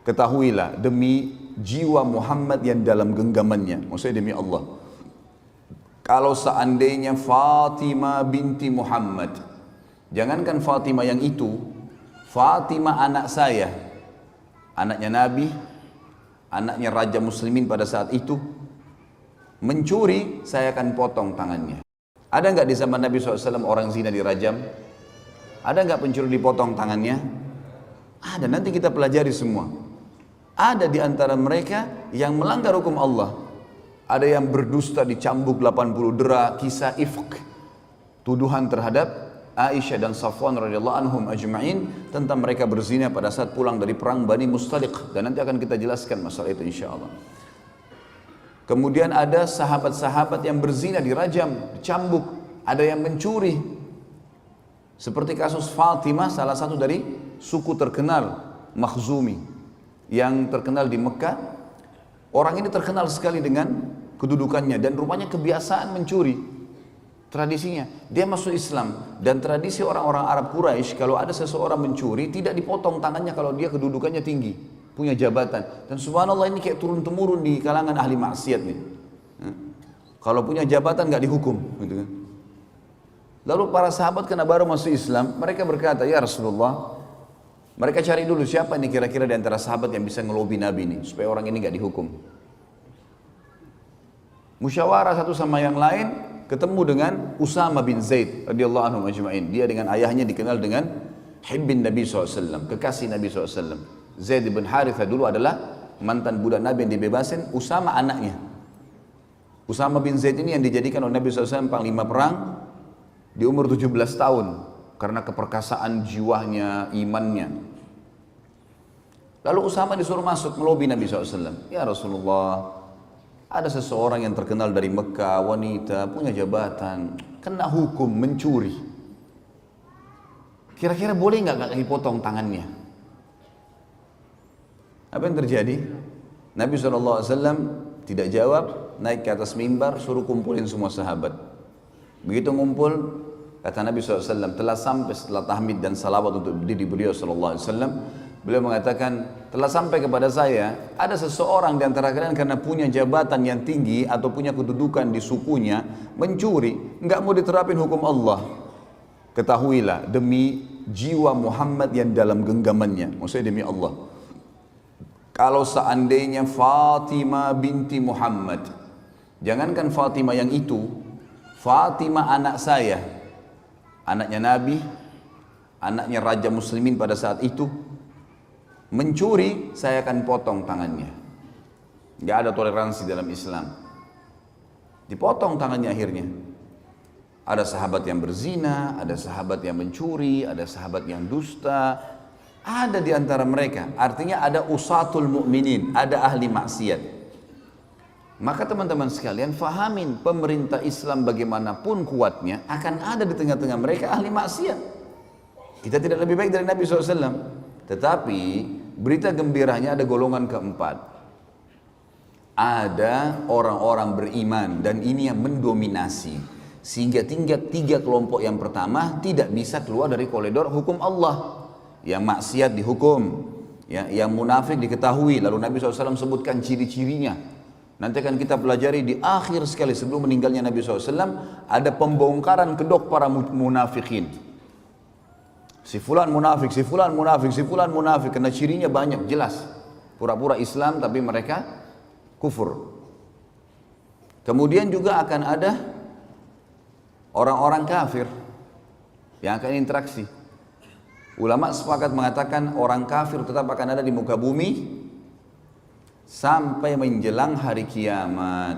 Ketahuilah demi jiwa Muhammad yang dalam genggamannya, maksudnya demi Allah, kalau seandainya Fatimah binti Muhammad, jangankan Fatimah yang itu, Fatimah anak saya, anaknya Nabi, anaknya Raja Muslimin pada saat itu, mencuri, saya akan potong tangannya. Ada nggak di zaman Nabi SAW orang zina dirajam? Ada nggak pencuri dipotong tangannya? Ada, nanti kita pelajari semua. Ada di antara mereka yang melanggar hukum Allah. Ada yang berdusta dicambuk 80 dera, kisah ifk, tuduhan terhadap Aisyah dan Safwan radhiyallahu anhum ajma'in tentang mereka berzina pada saat pulang dari perang Bani Mustaliq, dan nanti akan kita jelaskan masalah itu insyaallah. Kemudian ada sahabat-sahabat yang berzina dirajam, dicambuk, ada yang mencuri. Seperti kasus Fatimah, salah satu dari suku terkenal Makhzumi yang terkenal di Mekah. Orang ini terkenal sekali dengan kedudukannya dan rupanya kebiasaan mencuri. Tradisinya, dia masuk Islam, dan tradisi orang-orang Arab Quraisy kalau ada seseorang mencuri tidak dipotong tangannya kalau dia kedudukannya tinggi, punya jabatan. Dan subhanallah ini kayak turun-temurun di kalangan ahli maksiat nih. Kalau punya jabatan nggak dihukum, gitu kan. Lalu para sahabat karena baru masuk Islam, mereka berkata, ya Rasulullah, mereka cari dulu siapa ini kira-kira di antara sahabat yang bisa ngelobi Nabi ini supaya orang ini nggak dihukum. Musyawarah satu sama yang lain, ketemu dengan Usama bin Zaid radhiyallahu anhu ajma'in. Dia dengan ayahnya dikenal dengan Hibbin Nabi SAW, kekasih Nabi SAW. Zaid bin Harithah dulu adalah mantan budak Nabi yang dibebasin, Usama anaknya. Usama bin Zaid ini yang dijadikan oleh Nabi SAW panglima perang di umur 17 tahun karena keperkasaan jiwanya, imannya. Lalu Usama disuruh masuk melobi Nabi SAW. Ya Rasulullah, ada seseorang yang terkenal dari Mekah, wanita, punya jabatan, kena hukum mencuri. Kira-kira boleh nggak dipotong tangannya? Apa yang terjadi? Nabi SAW tidak jawab, naik ke atas mimbar, suruh kumpulin semua sahabat. Begitu ngumpul, kata Nabi SAW, telah sampai setelah tahmid dan salawat untuk diri beliau SAW, beliau mengatakan, telah sampai kepada saya, ada seseorang di antara kalian karena punya jabatan yang tinggi atau punya kedudukan di sukunya, mencuri, nggak mau diterapin hukum Allah. Ketahuilah demi jiwa Muhammad yang dalam genggamannya, maksudnya demi Allah, kalau seandainya Fatimah binti Muhammad, jangankan Fatimah yang itu, Fatimah anak saya, anaknya Nabi, anaknya Raja Muslimin pada saat itu, mencuri, saya akan potong tangannya. Gak ada toleransi dalam Islam. Dipotong tangannya akhirnya. Ada sahabat yang berzina, ada sahabat yang mencuri, ada sahabat yang dusta. Ada di antara mereka. Artinya ada usatul mu'minin, ada ahli maksiat. Maka teman-teman sekalian fahamin, pemerintah Islam bagaimanapun kuatnya akan ada di tengah-tengah mereka ahli maksiat. Kita tidak lebih baik dari Nabi SAW. Tetapi berita gembiranya ada golongan keempat. Ada orang-orang beriman dan ini yang mendominasi. Sehingga tiga kelompok yang pertama tidak bisa keluar dari koridor hukum Allah. Yang maksiat dihukum, yang munafik diketahui. Lalu Nabi SAW sebutkan ciri-cirinya. Nanti akan kita pelajari di akhir sekali sebelum meninggalnya Nabi SAW. Ada pembongkaran kedok para munafikin. Si fulan munafik, si fulan munafik, si fulan munafik. Karena cirinya banyak, jelas. Pura-pura Islam tapi mereka kufur. Kemudian juga akan ada orang-orang kafir yang akan interaksi. Ulama sepakat mengatakan orang kafir tetap akan ada di muka bumi sampai menjelang hari kiamat.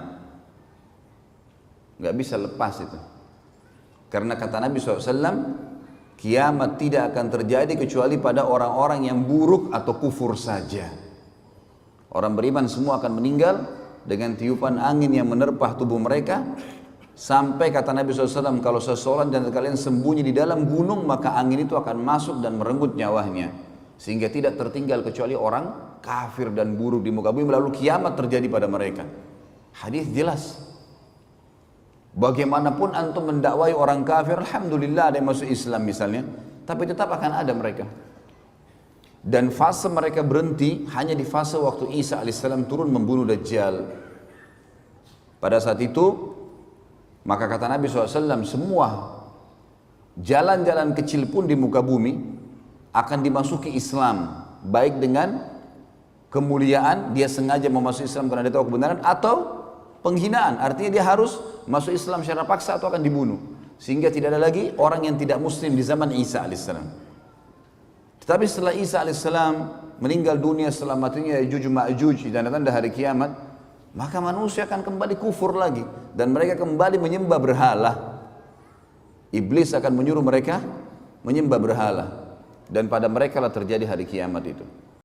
Gak bisa lepas itu. Karena kata Nabi SAW, kiamat tidak akan terjadi kecuali pada orang-orang yang buruk atau kufur saja. Orang beriman semua akan meninggal dengan tiupan angin yang menerpah tubuh mereka. Sampai kata Nabi SAW, kalau seseorang dan kalian sembunyi di dalam gunung, maka angin itu akan masuk dan merenggut nyawanya. Sehingga tidak tertinggal kecuali orang kafir dan buruk di muka bumi, lalu kiamat terjadi pada mereka. Hadis jelas. Bagaimanapun antum mendakwai orang kafir, alhamdulillah ada yang masuk Islam misalnya, tapi tetap akan ada mereka. Dan fase mereka berhenti hanya di fase waktu Isa alaihissalam turun membunuh Dajjal. Pada saat itu, maka kata Nabi SAW, semua jalan-jalan kecil pun di muka bumi akan dimasuki Islam, baik dengan kemuliaan, dia sengaja memasuki Islam karena dia tahu kebenaran, atau penghinaan, artinya dia harus masuk Islam secara paksa atau akan dibunuh. Sehingga tidak ada lagi orang yang tidak muslim di zaman Isa alaihissalam. Tetapi setelah Isa alaihissalam meninggal dunia, setelah matinya Ya'juj Ma'juj, tanda-tanda hari kiamat, maka manusia akan kembali kufur lagi dan mereka kembali menyembah berhala. Iblis akan menyuruh mereka menyembah berhala dan pada mereka lah terjadi hari kiamat itu.